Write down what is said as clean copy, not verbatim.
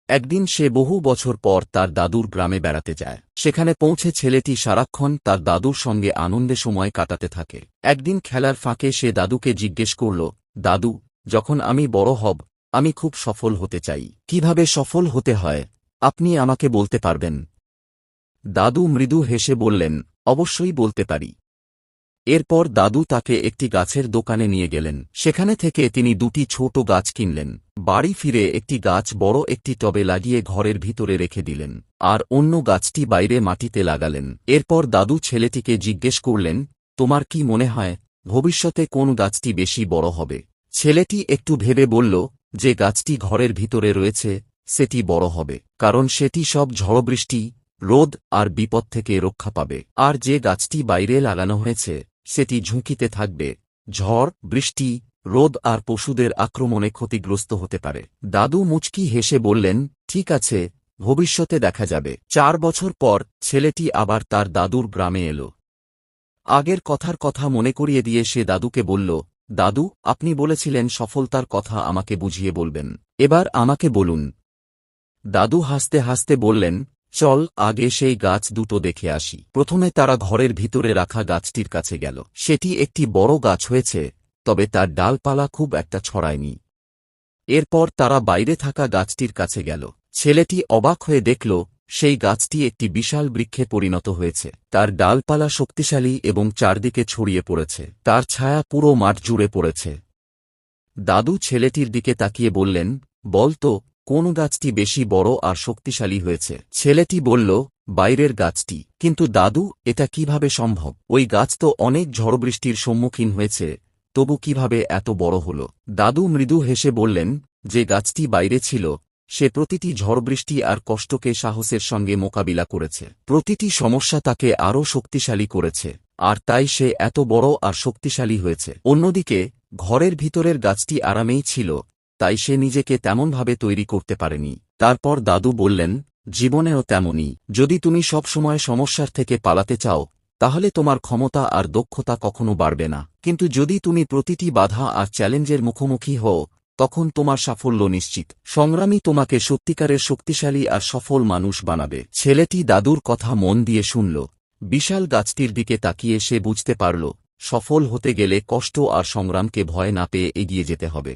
একদিন সে বহু বছর পর তার দাদুর গ্রামে বেড়াতে যায়। সেখানে পৌঁছে ছেলেটি সারাক্ষণ তার দাদুর সঙ্গে আনন্দে সময় কাটাতে থাকে। একদিন খেলার ফাঁকে সে দাদুকে জিজ্ঞেস করল, দাদু, যখন আমি বড় হব আমি খুব সফল হতে চাই। কিভাবে সফল হতে হয় আপনি আমাকে বলতে পারবেন? দাদু মৃদু হেসে বললেন, অবশ্যই বলতে পারি। এরপর দাদু তাকে একটি গাছের দোকানে নিয়ে গেলেন। সেখানে থেকে তিনি দুটি ছোট গাছ কিনলেন। বাড়ি ফিরে একটি গাছ বড় একটি টবে লাগিয়ে ঘরের ভিতরে রেখে দিলেন, আর অন্য গাছটি বাইরে মাটিতে লাগালেন। এরপর দাদু ছেলেটিকে জিজ্ঞেস করলেন, তোমার কি মনে হয় ভবিষ্যতে কোন গাছটি বেশি বড় হবে? ছেলেটি একটু ভেবে বলল, যে গাছটি ঘরের ভিতরে রয়েছে সেটি বড় হবে, কারণ সেটি সব ঝড়বৃষ্টি, রোদ আর বিপদ থেকে রক্ষা পাবে। আর যে গাছটি বাইরে লাগানো হয়েছে সেটি ঝুঁকিতে থাকবে, ঝড়, বৃষ্টি, রোদ আর পশুদের আক্রমণে ক্ষতিগ্রস্ত হতে পারে। দাদু মুচকি হেসে বললেন, ঠিক আছে, ভবিষ্যতে দেখা যাবে। 4 বছর পর ছেলেটি আবার তার দাদুর গ্রামে এলো। আগের কথার কথা মনে করিয়ে দিয়ে সে দাদুকে বলল, দাদু, আপনি বলেছিলেন সফলতার কথা আমাকে বুঝিয়ে বলবেন, এবার আমাকে বলুন। দাদু হাসতে হাসতে বললেন, চল আগে সেই গাছ দুটো দেখে আসি। প্রথমে তারা ঘরের ভিতরে রাখা গাছটির কাছে গেল। সেটি একটি বড় গাছ হয়েছে, তবে তার ডালপালা খুব একটা ছড়ায়নি। এরপর তারা বাইরে থাকা গাছটির কাছে গেল। ছেলেটি অবাক হয়ে দেখল সেই গাছটি একটি বিশাল বৃক্ষে পরিণত হয়েছে। তার ডালপালা শক্তিশালী এবং চারদিকে ছড়িয়ে পড়েছে। তার ছায়া পুরো মাঠ জুড়ে পড়েছে। দাদু ছেলেটির দিকে তাকিয়ে বললেন, বল তো, কোন গাছটি বেশি বড় আর শক্তিশালী হয়েছে? ছেলেটি বলল, বাইরের গাছটি। কিন্তু দাদু, এটা কিভাবে সম্ভব? ওই গাছ তো অনেক ঝড়বৃষ্টির সম্মুখীন হয়েছে, তবু কিভাবে এত বড় হল? দাদু মৃদু হেসে বললেন, যে গাছটি বাইরে ছিল সে প্রতিটি ঝড়বৃষ্টি আর কষ্টকে সাহসের সঙ্গে মোকাবিলা করেছে। প্রতিটি সমস্যা তাকে আরও শক্তিশালী করেছে, আর তাই সে এত বড় আর শক্তিশালী হয়েছে। অন্যদিকে ঘরের ভিতরের গাছটি আরামেই ছিল, তাই সে নিজেকে তেমনভাবে তৈরি করতে পারেনি। তারপর দাদু বললেন, জীবনেও তেমনই। যদি তুমি সব সময় সমস্যার থেকে পালাতে চাও তাহলে তোমার ক্ষমতা আর দক্ষতা কখনো বাড়বে না। কিন্তু যদি তুমি প্রতিটি বাধা আর চ্যালেঞ্জের মুখোমুখি হও তখন তোমার সাফল্য নিশ্চিত। সংগ্রামই তোমাকে সত্যিকারের শক্তিশালী আর সফল মানুষ বানাবে। ছেলেটি দাদুর কথা মন দিয়ে শুনল। বিশাল গাছটির দিকে তাকিয়ে সে বুঝতে পারল, সফল হতে গেলে কষ্ট আর সংগ্রামকে ভয় না পেয়ে এগিয়ে যেতে হবে।